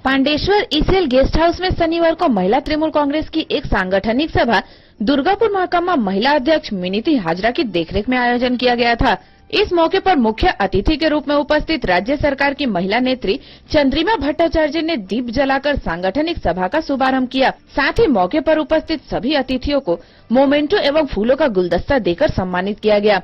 Pandeshwar ECL guest house में शनिवार को महिला तृणमूल कांग्रेस की एक सांगठनिक सभा दुर्गापुर महाकामा महिला अध्यक्ष मिनीति हाजरा की देखरेख में आयोजन किया गया था। इस मौके पर मुख्य अतिथि के रूप में उपस्थित राज्य सरकार की महिला नेत्री चंद्रिमा भट्टाचार्य ने दीप जलाकर सांगठनिक सभा का शुभारंभ किया। साथ ही मौके पर उपस्थित सभी अतिथियों को मोमेंटो एवं फूलों का गुलदस्ता देकर सम्मानित किया गया।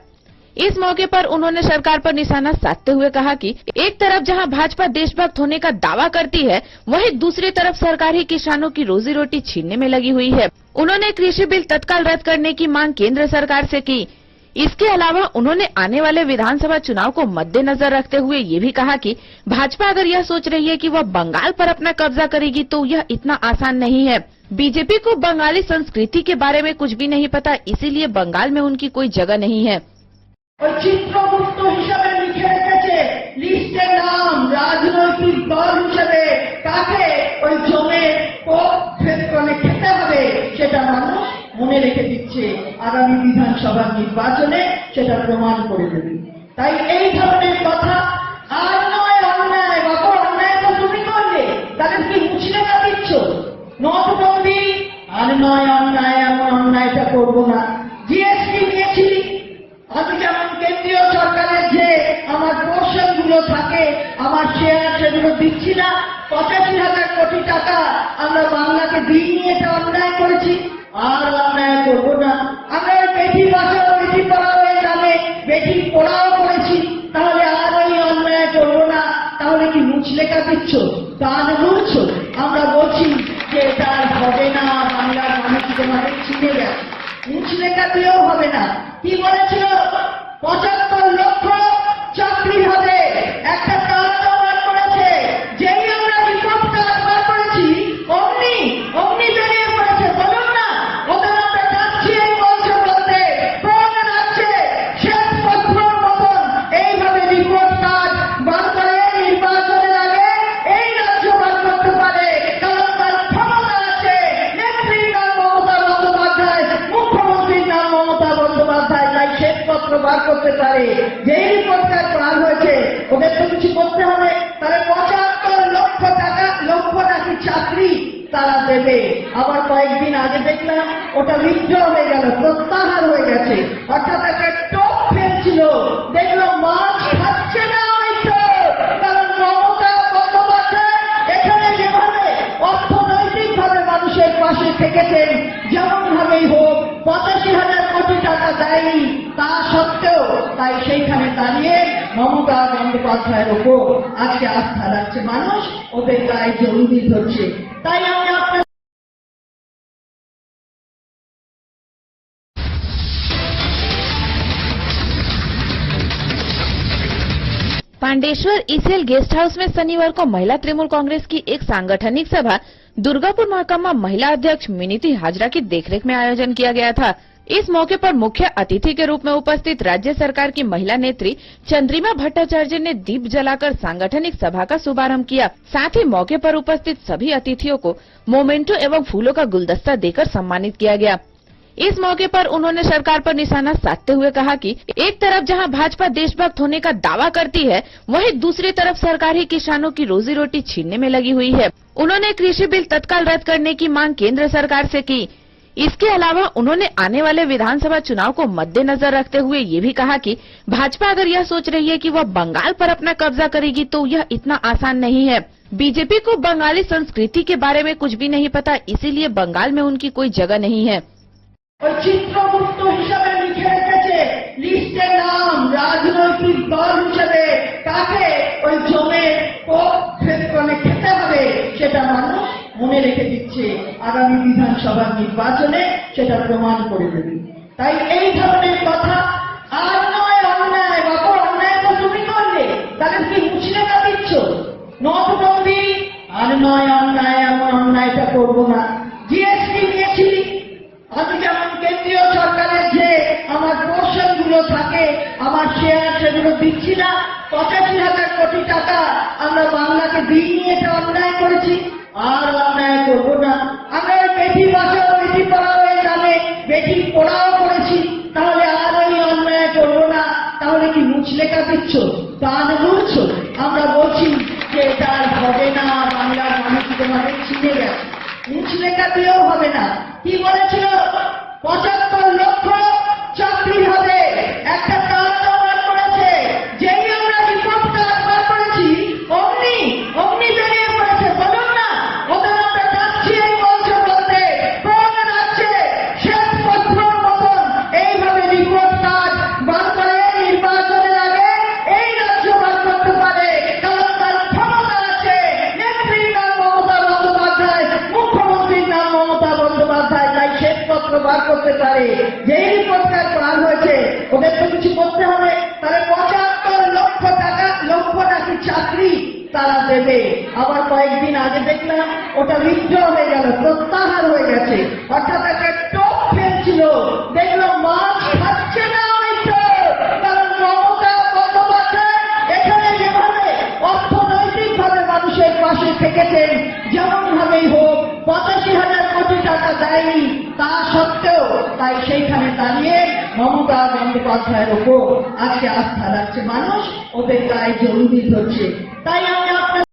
इस मौके पर उन्होंने सरकार पर निशाना साधते हुए कहा कि एक तरफ जहां भाजपा देशभक्त होने का दावा करती है, वहीं दूसरी तरफ सरकार ही किसानों की रोजी रोटी छीनने में लगी हुई है। उन्होंने कृषि बिल तत्काल रद्द करने की मांग केंद्र सरकार से की। इसके अलावा उन्होंने आने वाले विधानसभा चुनाव को मद्देनजर रखते हुए ये भी कहा कि भाजपा अगर यह सोच रही है कि वह बंगाल पर अपना कब्जा करेगी तो यह इतना आसान नहीं है। बीजेपी को बंगाली संस्कृति के बारे में कुछ भी नहीं पता, इसीलिए बंगाल में उनकी कोई जगह नहीं है। চিত্রগুপ্ত হিসাবে লিখে রেখেছে লিস্টের নাম রাজনৈতিক দল হিসেবে কাকে ওই জমে ক্ষেত্রে খেতে হবে সেটা মানুষ মনে রেখে দিচ্ছে। আগামী বিধানসভা নির্বাচনে সেটা প্রমাণ করে দেবে। তাই এই ধরনের কথা আর নয় অন্যায়, বাবা অন্যায় তো তুমি করলে, তাদের কি মুছলে না দিচ্ছ? নোটবন্দি আর নয় অন্যায়, এমন অন্যায়টা করবো না। জিএসটি নিয়েছিলি, আমি যেমন কেন্দ্রীয় সরকারের যে আমার পোর্শন গুলো থাকে, আমার শেয়ার সেগুলো দিচ্ছি না, 85,000 কোটি টাকা আমরা বাংলাকে দিয়ে এটা অন্যায় করেছি, আর অন্যায় করবো না। আমরা বেটি বাঁচাও বেটি পড়াও এই নামে বেটি পড়াও করেছি, তাহলে আর ওই অন্যায় করবো না। তাহলে কি মুচলেখা দিচ্ছ, কান মুড়ছ? আমরা বলছি যে এটা হবে না, বাংলার মানুষ তোমাদের ছিঁড়ে গেছে, মুচলেখা দিয়েও হবে না। কি বলেছিল? 75 লক্ষ চাকরি হবে, একটা তালিকা বার করেছে। যেই আমরা রিপোর্ট কার্ড বার করেছি অমনি বেরিয়ে পড়েছে। বলুন না ওদের আমরা যাচ্ছি এই বলছে বলতে প্রমাণ আছে শ্বেতপত্রর মতন এইভাবে রিপোর্ট কার্ড বার করে নির্বাচনের আগে এই রাজ্য বার করতে পারে, কারণ তার ক্ষমতা আছে। নেত্রীর নাম মমতা বন্দ্যোপাধ্যায়, মুখ্যমন্ত্রীর নাম মমতা বন্দ্যোপাধ্যায়, তাই শ্বেতপত্র বার করতে পারে। যেই রিপোর্ট কার্ড বার হয়েছে ওদের তো কিছু করতে হবে। তাহলে 75 লক্ষ টাকা লক্ষ নাকি চাকরি তারা দেবে। আবার কয়েকদিন আগে দেখলাম ওটা উইথড্র হয়ে গেল, প্রত্যাহার হয়ে গেছে। অর্থাৎ একটা টোপ ফেলছিল, দেখলো মাছ খাচ্ছে না হয়তো, কারণ মমতা বন্দ্যোপাধ্যায় এখানে যেভাবে অর্থনৈতিক ভাবে মানুষের পাশে থেকেছেন, যেমন ভাবেই হোক 85,000 কোটি টাকা দেয়নি, তা সত্ত্বেও তাই সেইখানে দাঁড়িয়ে মমতা বন্দ্যোপাধ্যায়ের ওপর আজকে আস্থা রাখছে মানুষ, ওদের গায়ে জরুরি ধরছে। তাই আমি আপনার पांडेश्वर ईसीएल गेस्ट हाउस में शनिवार को महिला तृणमूल कांग्रेस की एक सांगठनिक सभा दुर्गापुर महाकामा महिला अध्यक्ष मिनीति हाजरा की देखरेख में आयोजन किया गया था। इस मौके पर मुख्य अतिथि के रूप में उपस्थित राज्य सरकार की महिला नेत्री चंद्रिमा भट्टाचार्य ने दीप जलाकर सांगठनिक सभा का शुभारंभ किया। साथ ही मौके पर उपस्थित सभी अतिथियों को मोमेंटो एवं फूलों का गुलदस्ता देकर सम्मानित किया गया। इस मौके पर उन्होंने सरकार पर निशाना साधते हुए कहा कि एक तरफ जहां भाजपा देशभक्त होने का दावा करती है, वहीं दूसरी तरफ सरकार ही किसानों की रोजी रोटी छीनने में लगी हुई है। उन्होंने कृषि बिल तत्काल रद्द करने की मांग केंद्र सरकार से की। इसके अलावा उन्होंने आने वाले विधानसभा चुनाव को मद्देनजर रखते हुए ये भी कहा कि भाजपा अगर यह सोच रही है कि वह बंगाल पर अपना कब्जा करेगी तो यह इतना आसान नहीं है। बीजेपी को बंगाली संस्कृति के बारे में कुछ भी नहीं पता, इसीलिए बंगाल में उनकी कोई जगह नहीं है। চিত্রগুপ্ত হিসাবে লিখে রেখেছে লিস্টের নাম রাজনৈতিক দল হিসেবে কাকে ওই জমে ক্ষেত্রে খেতে হবে সেটা মানুষ মনে রেখে দিচ্ছে। আগামী বিধানসভা নির্বাচনে সেটা প্রমাণ করে দেবে। তাই এই ধরনের কথা আর নয় অন্যায়, বাবা অন্যায় তো তুমি করলে, তাদের কি মুছলে না দিচ্ছ? নোটবন্দি আর নয় অন্যায়, এমন অন্যায়টা করবো না। জিএসটি নিয়েছিলি, আমি যেমন কেন্দ্রীয় সরকারের যে আমার পোর্শন গুলো থাকে, আমার শেয়ার সেগুলো দিচ্ছি না, 85,000 কোটি টাকা আমরা বাংলাকে দিয়ে এটা অন্যায় করেছি, আর অন্যায় করবো না। আমরা বেটি বাঁচাও বেটি পড়াও এই নামে বেটি পড়াও করেছি, তাহলে আর ওই অন্যায় করবো না। তাহলে কি মুচলেখা দিচ্ছ, কান মুড়ছ? আমরা বলছি যে এটা হবে না, বাংলার চিনে গেছে, মুচলেখা দিয়েও হবে না। কি বলেছিল? 75 লক্ষ চাকরি হবে, একটা তালিকা বার করেছে। যেই আমরা রিপোর্ট কার্ড বার করেছি অমনি বেরিয়ে পড়েছে। বলুন না, ওদের আমরা যাচ্ছি এই মঞ্চে বলতে, কোন রাজ্যে শ্বেতপত্রর মতন এইভাবে রিপোর্ট কার্ড বার করে নির্বাচনের আগে এই রাজ্য বার করতে পারে, কারণ তার ক্ষমতা আছে। নেত্রীর নাম মমতা বন্দ্যোপাধ্যায়, মুখ্যমন্ত্রীর নাম মমতা বন্দ্যোপাধ্যায়, তাই শ্বেতপত্র বার করতে পারে। যেই রিপোর্ট কার্ড বার হয়েছে ওদের তো কিছু করতে হবে, তাহলে 75 লক্ষ নাকি চাকরি তারা দেবে। আবার কয়েকদিন আগে দেখলাম ওটা উইথড্র হয়ে গেল, প্রত্যাহার হয়ে গেছে, অর্থাৎ একটা টোপ ফেলছিল। দেখলো মাছ খাচ্ছে না হয়তো, কারণ মমতা বন্দ্যোপাধ্যায় এখানে যেভাবে অর্থনৈতিক ভাবে মানুষের পাশে থেকেছেন, যেমন ভাবেই হোক 85,000 কোটি টাকা দেয়নি তা সত্ত্বেও, তাই সেইখানে দাঁড়িয়ে মমতা বন্দ্যোপাধ্যায়ের ওপর আজকে আস্থা রাখছে মানুষ, ওদের গায়ে জলদি ধরছে। তাই আমি আপনার